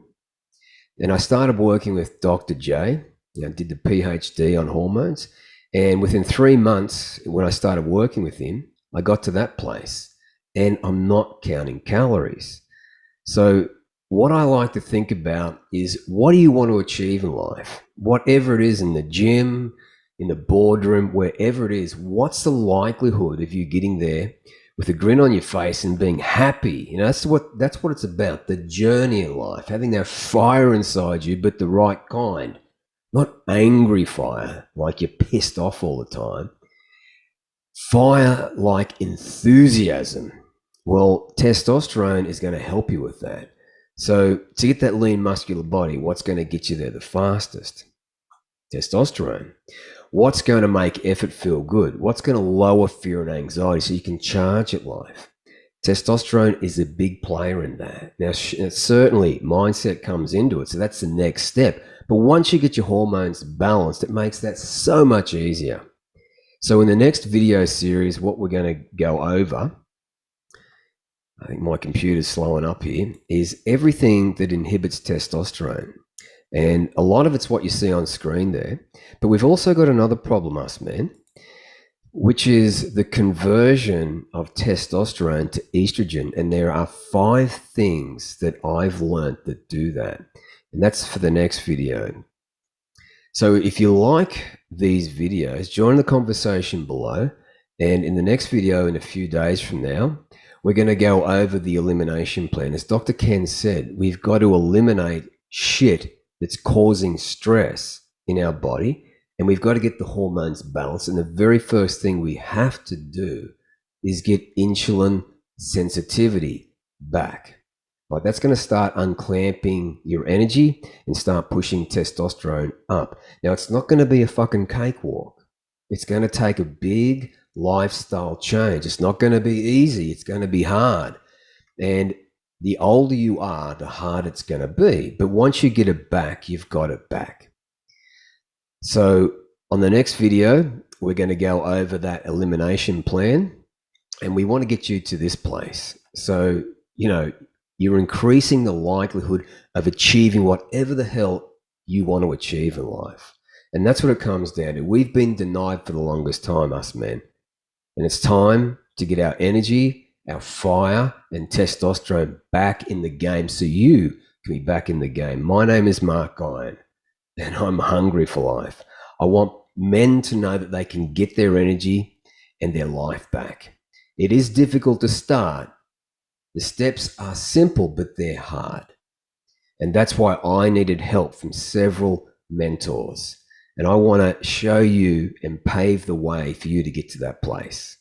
And I started working with Dr. J, did the PhD on hormones. And within 3 months, when I started working with him, I got to that place. And I'm not counting calories. So what I like to think about is, what do you want to achieve in life? Whatever it is, in the gym, in the boardroom, wherever it is, what's the likelihood of you getting there with a grin on your face and being happy? That's what it's about, the journey in life, having that fire inside you, but the right kind. Not angry fire, like you're pissed off all the time. Fire like enthusiasm. Well, testosterone is going to help you with that. So to get that lean muscular body, what's going to get you there the fastest? Testosterone. What's going to make effort feel good? What's going to lower fear and anxiety so you can charge at life? Testosterone is a big player in that. Now, certainly mindset comes into it, so that's the next step. But once you get your hormones balanced, it makes that so much easier. So in the next video series, what we're going to go over, I think my computer's slowing up here, is everything that inhibits testosterone. And a lot of it's what you see on screen there. But we've also got another problem, us men, which is the conversion of testosterone to estrogen. And there are 5 things that I've learned that do that. And that's for the next video. So if you like these videos, join the conversation below. And in the next video, in a few days from now, we're going to go over the elimination plan. As Dr. Ken said, we've got to eliminate shit that's causing stress in our body. And we've got to get the hormones balanced. And the very first thing we have to do is get insulin sensitivity back. Right, that's going to start unclamping your energy and start pushing testosterone up. Now, it's not going to be a fucking cakewalk. It's going to take a big lifestyle change. It's not going to be easy. It's going to be hard. And the older you are, the harder it's going to be. But once you get it back, you've got it back. So on the next video, we're going to go over that elimination plan. And we want to get you to this place. So, you're increasing the likelihood of achieving whatever the hell you want to achieve in life. And that's what it comes down to. We've been denied for the longest time, us men. And it's time to get our energy, our fire, and testosterone back in the game so you can be back in the game. My name is Mark Guyon, and I'm hungry for life. I want men to know that they can get their energy and their life back. It is difficult to start. The steps are simple, but they're hard. And that's why I needed help from several mentors. And I want to show you and pave the way for you to get to that place.